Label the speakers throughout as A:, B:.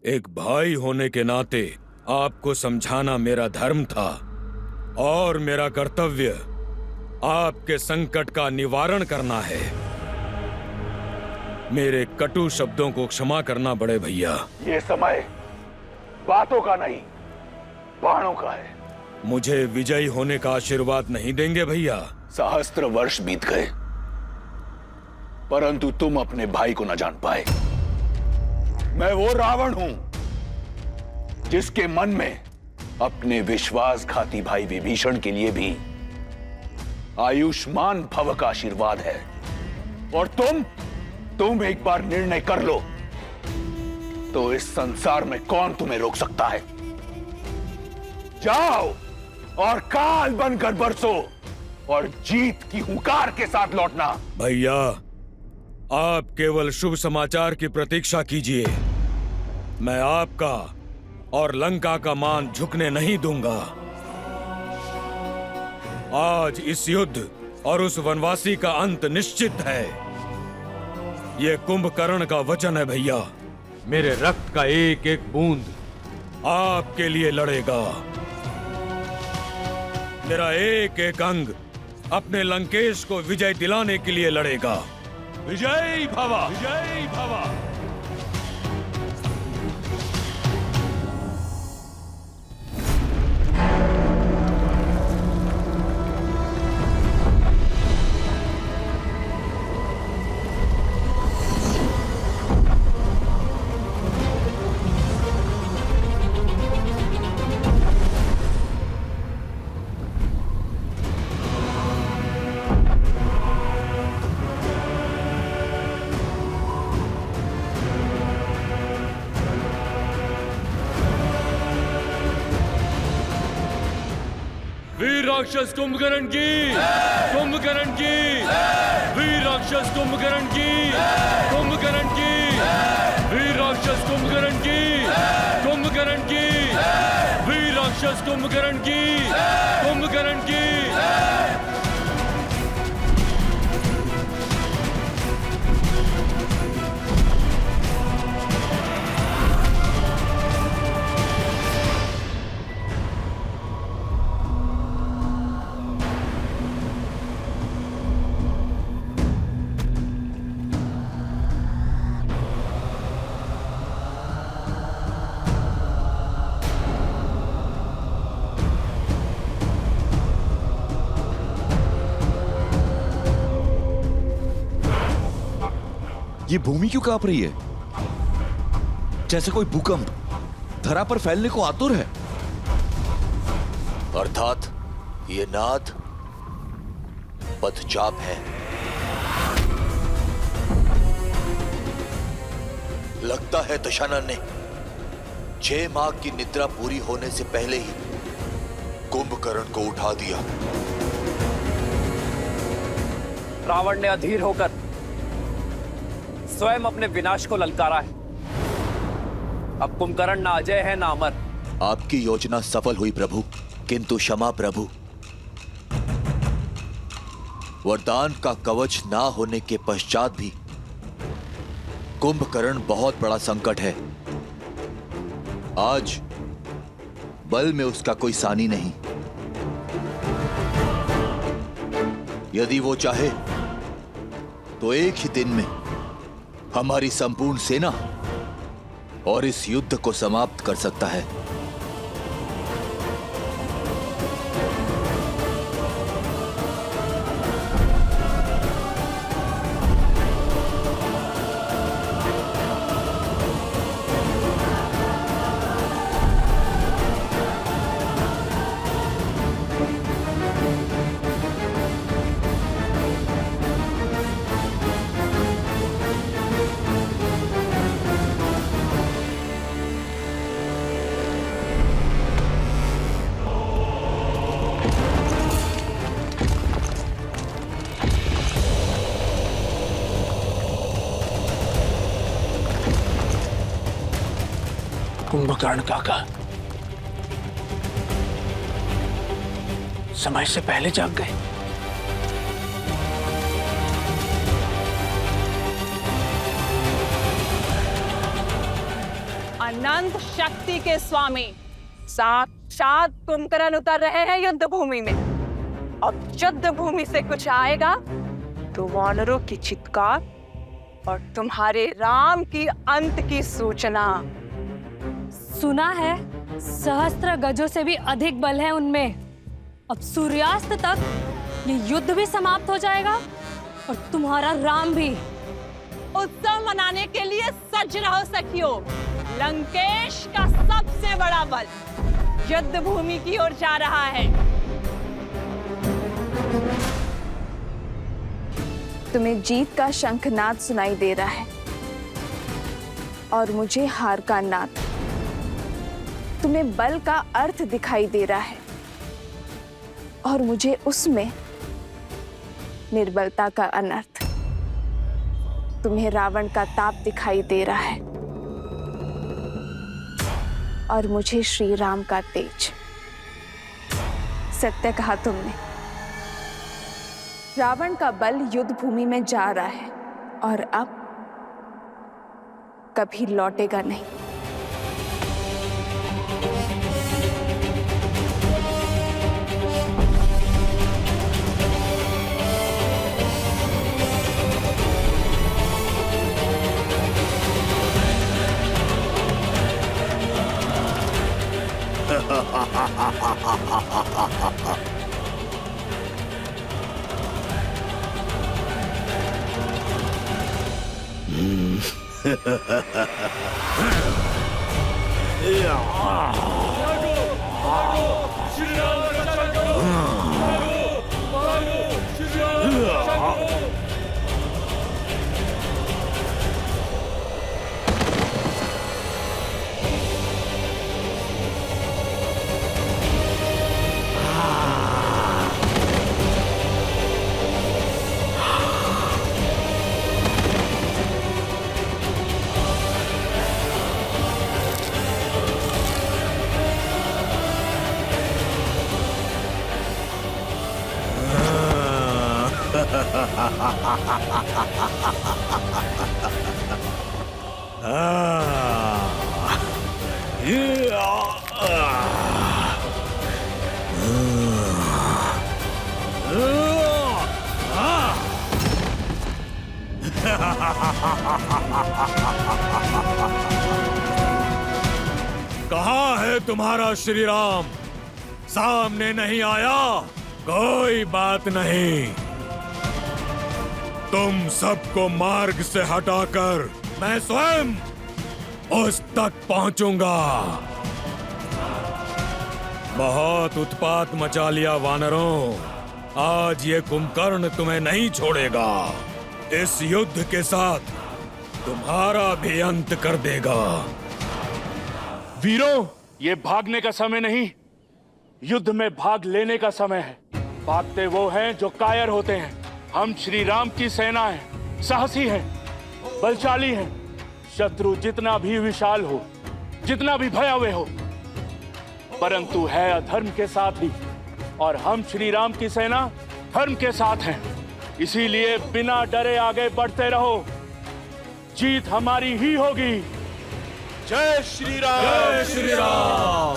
A: एक भाई होने के नाते आपको समझाना मेरा धर्म था और मेरा कर्तव्य आपके संकट का निवारण करना है। मेरे कटु शब्दों को क्षमा करना बड़े भैया।
B: ये समय बातों का नहीं, बाणों का है।
A: मुझे विजयी होने का आशीर्वाद नहीं देंगे भैया?
B: सहस्त्र वर्ष बीत गए, परंतु तुम अपने भाई को न जान पाए। मैं वो रावण हूं जिसके मन में अपने विश्वासघाती भाई विभीषण के लिए भी आयुष्मान भव का आशीर्वाद है। और तुम एक बार निर्णय कर लो तो इस संसार में कौन तुम्हें रोक सकता है। जाओ और काल बनकर बरसो और जीत की हुंकार के साथ लौटना।
A: भैया, आप केवल शुभ समाचार की प्रतीक्षा कीजिए। मैं आपका और लंका का मान झुकने नहीं दूंगा। आज इस युद्ध और उस वनवासी का अंत निश्चित है। यह कुंभकर्ण का वचन है भैया। मेरे रक्त का एक एक बूंद आपके लिए लड़ेगा। मेरा एक एक अंग अपने लंकेश को विजय दिलाने के लिए लड़ेगा। विजयी भव, विजयी भव। वीर राक्षस कुंभकर्ण की, कुंभकर्ण की, वीर राक्षस कुंभकर्ण की, कुंभकर्ण की, वीर राक्षस कुंभकर्ण की, कुंभकर्ण की, वीर राक्षस कुंभकर्ण की, कुंभकर्ण की।
C: ये भूमि क्यों कांप रही है? जैसे कोई भूकंप धरा पर फैलने को आतुर है।
D: अर्थात ये नाद पदचाप है। लगता है दशानन ने 6 माह की निद्रा पूरी होने से पहले ही कुंभकर्ण को उठा दिया।
E: रावण ने अधीर होकर स्वयं अपने विनाश को ललकारा है। अब कुंभकर्ण ना अजय है ना अमर।
D: आपकी योजना सफल हुई प्रभु, किंतु क्षमा प्रभु। वरदान का कवच ना होने के पश्चात भी कुंभकर्ण बहुत बड़ा संकट है। आज बल में उसका कोई सानी नहीं। यदि वो चाहे तो एक ही दिन में हमारी संपूर्ण सेना और इस युद्ध को समाप्त कर सकता है।
F: कुंभकर्ण काका समय से पहले जाग गए।
G: अनंत शक्ति के स्वामी साक्षात कुंभकर्ण उतर रहे हैं युद्ध भूमि में। अब युद्ध भूमि से कुछ आएगा तो वानरों की चित्कार और तुम्हारे राम की अंत की सूचना।
H: सुना है सहस्त्र गजों से भी अधिक बल है उनमें। अब सूर्यास्त तक ये युद्ध भी समाप्त हो जाएगा और तुम्हारा राम भी।
G: उत्सव मनाने के लिए सज रहो सखियों। लंकेश का सबसे बड़ा बल युद्ध भूमि की ओर जा रहा है।
I: तुम्हें जीत का शंखनाद सुनाई दे रहा है और मुझे हार का नाद। तुम्हें बल का अर्थ दिखाई दे रहा है और मुझे उसमें निर्बलता का अनर्थ। तुम्हें रावण का ताप दिखाई दे रहा है और मुझे श्री राम का तेज। सत्य कहा तुमने। रावण का बल युद्ध भूमि में जा रहा है और अब कभी लौटेगा नहीं।
A: कहाँ है तुम्हारा श्री राम? सामने नहीं आया? कोई बात नहीं, तुम सबको मार्ग से हटाकर मैं स्वयं उस तक पहुंचूंगा। बहुत उत्पात मचा लिया वानरों। आज ये कुंभकर्ण तुम्हें नहीं छोड़ेगा। इस युद्ध के साथ तुम्हारा भी अंत कर देगा।
F: वीरों, ये भागने का समय नहीं, युद्ध में भाग लेने का समय है। भागते वो हैं जो कायर होते हैं। हम श्री राम की सेना हैं, साहसी हैं, बलशाली हैं। शत्रु जितना भी विशाल हो, जितना भी भयावह हो, परंतु है अधर्म के साथ ही, और हम श्री राम की सेना धर्म के साथ हैं। इसीलिए बिना डरे आगे बढ़ते रहो, जीत हमारी ही होगी।
A: जय श्री राम! जय श्री राम!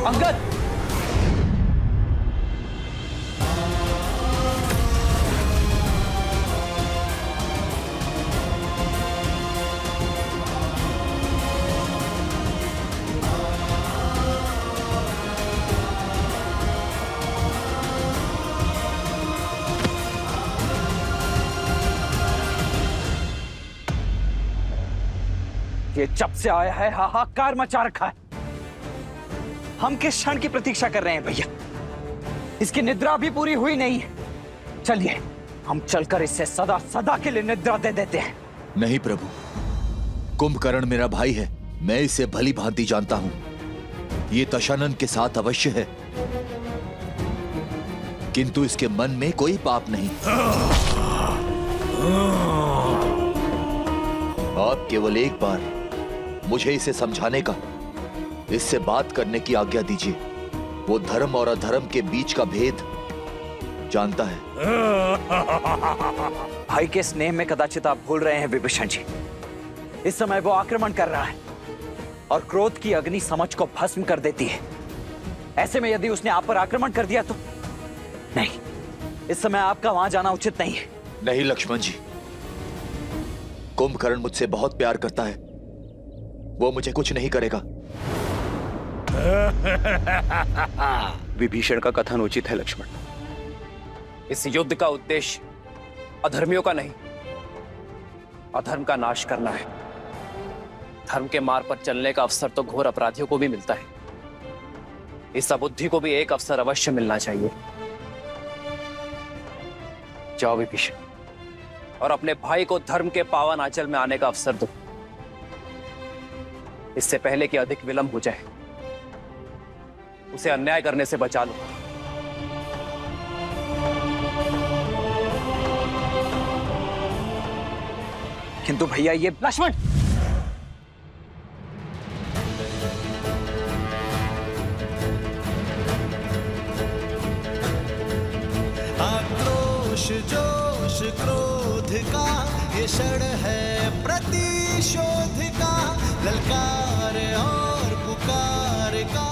E: अंगद!
J: ये जब से आया है हाहाकार मचा रखा है। हम किस क्षण की प्रतीक्षा कर रहे हैं भैया? इसकी निद्रा भी पूरी हुई नहीं है। चलिए हम चलकर इससे सदा सदा के लिए निद्रा दे देते हैं।
D: नहीं प्रभु, कुंभकर्ण मेरा भाई है। मैं इसे भली भांति जानता हूं। ये दशानन के साथ अवश्य है, किंतु इसके मन में कोई पाप नहीं। आप केवल एक बार मुझे इसे समझाने का, इससे बात करने की आज्ञा दीजिए। वो धर्म और अधर्म के बीच का भेद जानता है।
J: भाई के स्नेह में कदाचित आप भूल रहे हैं विभीषण जी। इस समय वो आक्रमण कर रहा है और क्रोध की अग्नि समझ को भस्म कर देती है। ऐसे में यदि उसने आप पर आक्रमण कर दिया तो नहीं, इस समय आपका वहां जाना उचित नहीं है।
D: नहीं लक्ष्मण जी, कुंभकर्ण मुझसे बहुत प्यार करता है, वो मुझे कुछ नहीं करेगा।
E: विभीषण का कथन उचित है लक्ष्मण। इस युद्ध का उद्देश्य अधर्मियों का नहीं, अधर्म का नाश करना है। धर्म के मार्ग पर चलने का अवसर तो घोर अपराधियों को भी मिलता है। इस अबुद्धि को भी एक अवसर अवश्य मिलना चाहिए। जाओ विभीषण, और अपने भाई को धर्म के पावन आंचल में आने का अवसर दो, इससे पहले कि अधिक विलंब हो जाए। उसे अन्याय करने से बचा लो।
J: किंतु भैया ये लक्ष्मण,
K: आक्रोश जोश क्रोध का ये क्षण है प्रतिशोध का, ललकार और पुकार का